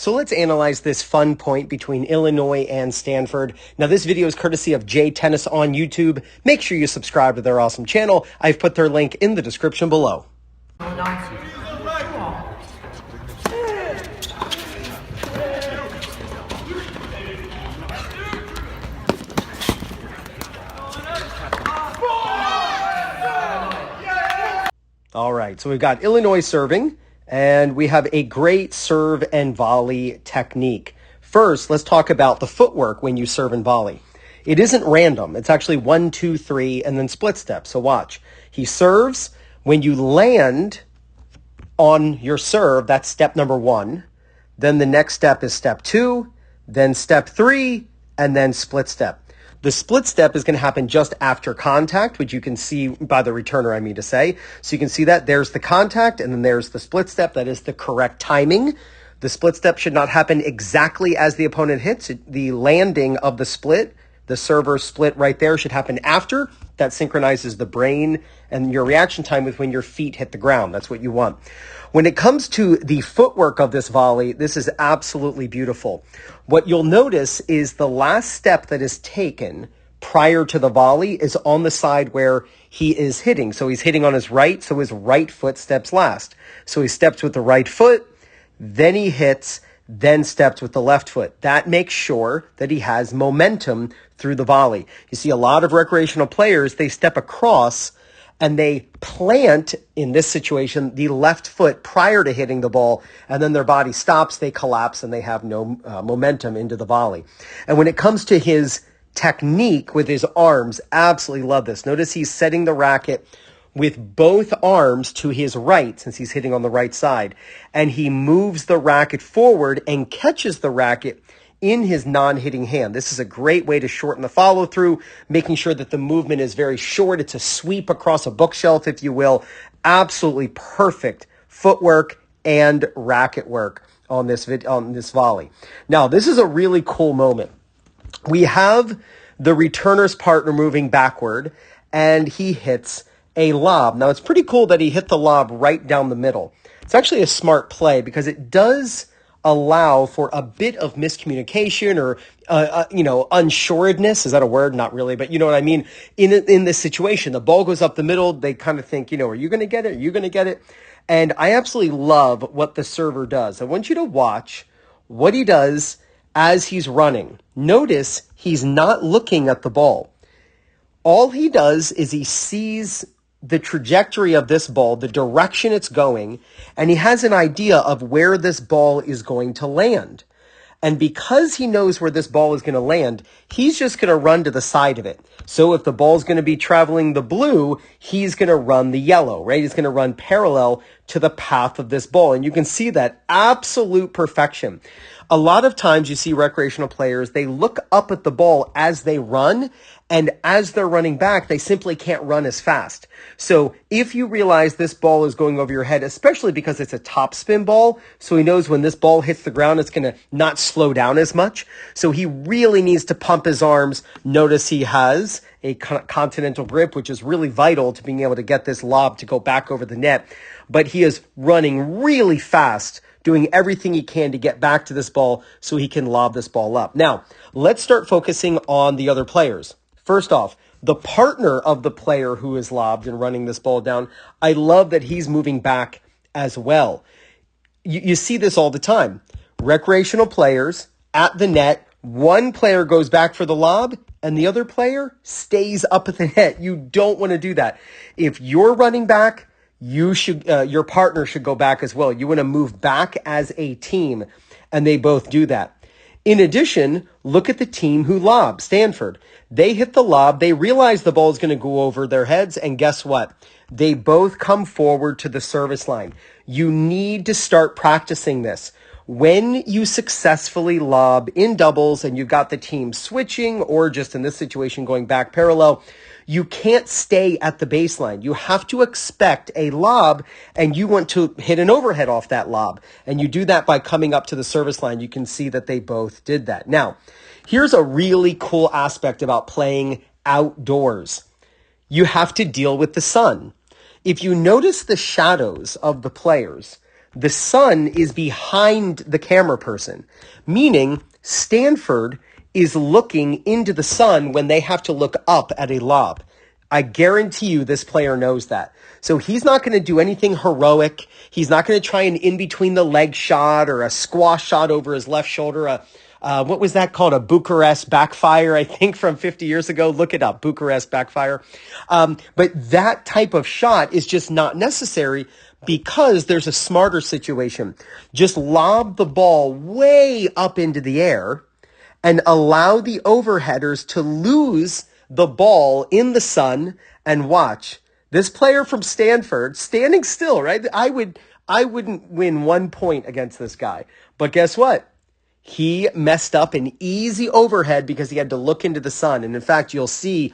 So let's analyze this fun point between Illinois and Stanford. Now, this video is courtesy of J Tennis on YouTube. Make sure you subscribe to their awesome channel. I've put their link in the description below. All right, so we've got Illinois serving, and we have a great serve and volley technique. First, let's talk about the footwork when you serve and volley. It isn't random. It's actually 1, 2, 3, and then split step. So watch. He serves. When you land on your serve, that's step number 1. Then the next step is step 2, then step 3, and then split step. The split step is going to happen just after contact, which you can see by the returner, I mean to say. So you can see that there's the contact and then there's the split step. That is the correct timing. The split step should not happen exactly as the opponent hits. The landing of the split, the server split right there, should happen after. That synchronizes the brain and your reaction time with when your feet hit the ground. That's what you want. When it comes to the footwork of this volley, this is absolutely beautiful. What you'll notice is the last step that is taken prior to the volley is on the side where he is hitting. So he's hitting on his right, so his right foot steps last. So he steps with the right foot, then he hits, then steps with the left foot. That makes sure that he has momentum through the volley. You see a lot of recreational players, they step across and they plant, in this situation, the left foot prior to hitting the ball, and then their body stops, they collapse, and they have no momentum into the volley. And when it comes to his technique with his arms, absolutely love this. Notice he's setting the racket with both arms to his right, since he's hitting on the right side, and he moves the racket forward and catches the racket in his non-hitting hand. This is a great way to shorten the follow-through, making sure that the movement is very short. It's a sweep across a bookshelf, if you will. Absolutely perfect footwork and racket work on this volley. Now, this is a really cool moment. We have the returner's partner moving backward, and he hits a lob. Now, it's pretty cool that he hit the lob right down the middle. It's actually a smart play because it does allow for a bit of miscommunication or, unsuredness. Is that a word? Not really, but you know what I mean? In this situation, the ball goes up the middle. They kind of think, are you going to get it? Are you going to get it? And I absolutely love what the server does. I want you to watch what he does as he's running. Notice he's not looking at the ball. All he does is he sees the trajectory of this ball, the direction it's going, and he has an idea of where this ball is going to land. And because he knows where this ball is going to land, he's just going to run to the side of it. So if the ball's going to be traveling the blue, he's going to run the yellow, right? He's going to run parallel to the path of this ball. And you can see that absolute perfection. A lot of times you see recreational players, they look up at the ball as they run, and as they're running back, they simply can't run as fast. So if you realize this ball is going over your head, especially because it's a topspin ball, so he knows when this ball hits the ground, it's going to not slow down as much. So he really needs to pump his arms. Notice he has a continental grip, which is really vital to being able to get this lob to go back over the net. But he is running really fast, doing everything he can to get back to this ball so he can lob this ball up. Now, let's start focusing on the other players. First off, the partner of the player who is lobbed and running this ball down, I love that he's moving back as well. You see this all the time. Recreational players at the net, one player goes back for the lob and the other player stays up at the net. You don't want to do that. If you're running back, your partner should go back as well. You want to move back as a team, and they both do that. In addition, look at the team who lobbed, Stanford. They hit the lob. They realize the ball is going to go over their heads. And guess what? They both come forward to the service line. You need to start practicing this. When you successfully lob in doubles and you've got the team switching, or just in this situation going back parallel, you can't stay at the baseline. You have to expect a lob, and you want to hit an overhead off that lob. And you do that by coming up to the service line. You can see that they both did that. Now, here's a really cool aspect about playing outdoors. You have to deal with the sun. If you notice the shadows of the players, the sun is behind the camera person, meaning Stanford is looking into the sun when they have to look up at a lob. I guarantee you this player knows that. So he's not going to do anything heroic. He's not going to try an in-between the leg shot or a squash shot over his left shoulder. What was that called? A Bucharest backfire, I think, from 50 years ago. Look it up, Bucharest backfire. But that type of shot is just not necessary because there's a smarter situation. Just lob the ball way up into the air and allow the overheaders to lose the ball in the sun and watch. This player from Stanford standing still, right? I wouldn't win 1 point against this guy. But guess what? He messed up an easy overhead because he had to look into the sun. And in fact, you'll see,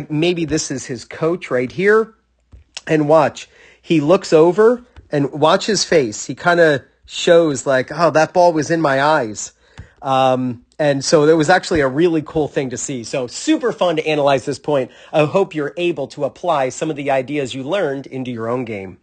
maybe this is his coach right here. And watch, he looks over and watch his face. He kind of shows like, oh, that ball was in my eyes. And so it was actually a really cool thing to see. So super fun to analyze this point. I hope you're able to apply some of the ideas you learned into your own game.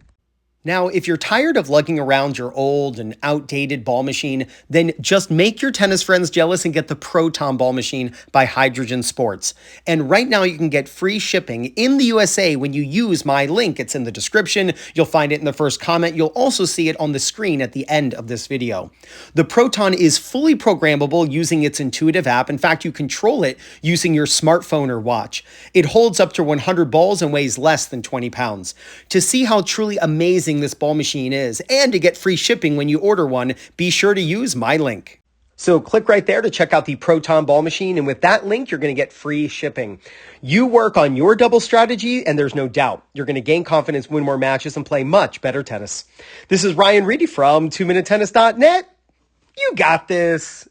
Now, if you're tired of lugging around your old and outdated ball machine, then just make your tennis friends jealous and get the Proton ball machine by Hydrogen Sports. And right now you can get free shipping in the USA when you use my link. It's in the description. You'll find it in the first comment. You'll also see it on the screen at the end of this video. The Proton is fully programmable using its intuitive app. In fact, you control it using your smartphone or watch. It holds up to 100 balls and weighs less than 20 pounds. To see how truly amazing this ball machine is, and to get free shipping when you order one, be sure to use my link. So click right there to check out the Proton ball machine, and with that link, you're going to get free shipping. You work on your double strategy, and there's no doubt you're going to gain confidence, win more matches, and play much better tennis. This is Ryan Reedy from 2minutetennis.net. You got this.